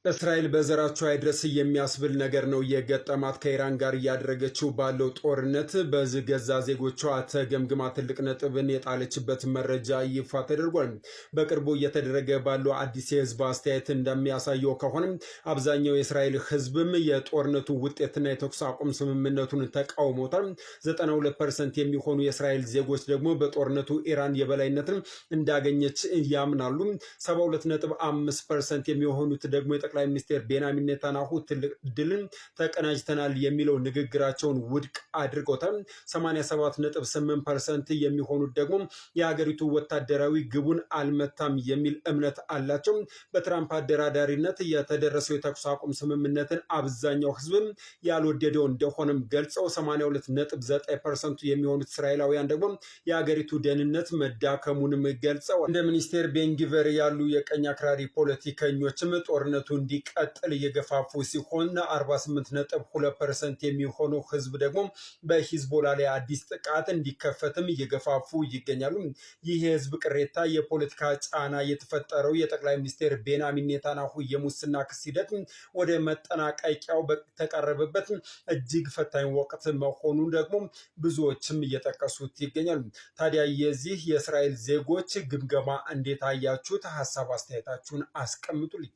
እስራኤል በዘራቸው አይድረስ የሚያስብል ነገር ነው የገጠማት። ከኢራን ጋር እያደረገችው ባለው ጦርነት በገዛ ዜጎቿ ተገምግማ ትልቅ ነጥብን የጣለችበት መረጃ ይፋ ተደርጓል። በቅርቡ እየተደረገ ባለው አዲስ የህዝብ አስተያየት እንደሚያሳየው ከሆነም አብዛኛው የእስራኤል ህዝብም የጦርነቱ ውጤትና የተኩስ አቁም ስምምነቱን ተቃውሞታል። 92% የሚሆኑ የእስራኤል ዜጎች ደግሞ በጦርነቱ ኢራን የበላይነትን እንዳገኘች ያምናሉ። 72.5% የሚሆኑት ደግሞ ጠቅላይ ሚኒስትር ቤንያሚን ኔታንያሁ ትልቅ ድልን ተቀናጅተናል የሚለው ንግግራቸውን ውድቅ አድርገውታል። 87.8% የሚሆኑት ደግሞ የሀገሪቱ ወታደራዊ ግቡን አልመታም የሚል እምነት አላቸው። በትራምፕ አደራዳሪነት የተደረሰው የተኩስ አቁም ስምምነትን አብዛኛው ህዝብም ያልወደደው እንደሆነም ገልጸው 82.9% የሚሆኑት እስራኤላውያን ደግሞ የሀገሪቱ ደህንነት መዳከሙንም ገልጸው እንደ ሚኒስቴር ቤንጊቨር ያሉ የቀኝ አክራሪ ፖለቲከኞችም ጦርነቱ እንዲቀጥል እየገፋፉ ሲሆን 48.2% የሚሆኑ ህዝብ ደግሞ በሂዝቦላ ላይ አዲስ ጥቃት እንዲከፈትም እየገፋፉ ይገኛሉ። ይህ የህዝብ ቅሬታ የፖለቲካ ጫና የተፈጠረው የጠቅላይ ሚኒስትር ቤንያሚን ኔታንያሁ የሙስና ክስ ሂደት ወደ መጠናቀቂያው በተቃረበበት እጅግ ፈታኝ ወቅት መሆኑን ደግሞ ብዙዎችም እየጠቀሱት ይገኛሉ። ታዲያ የዚህ የእስራኤል ዜጎች ግምገማ እንዴት አያችሁት? ሀሳብ አስተያየታችሁን አስቀምጡልኝ።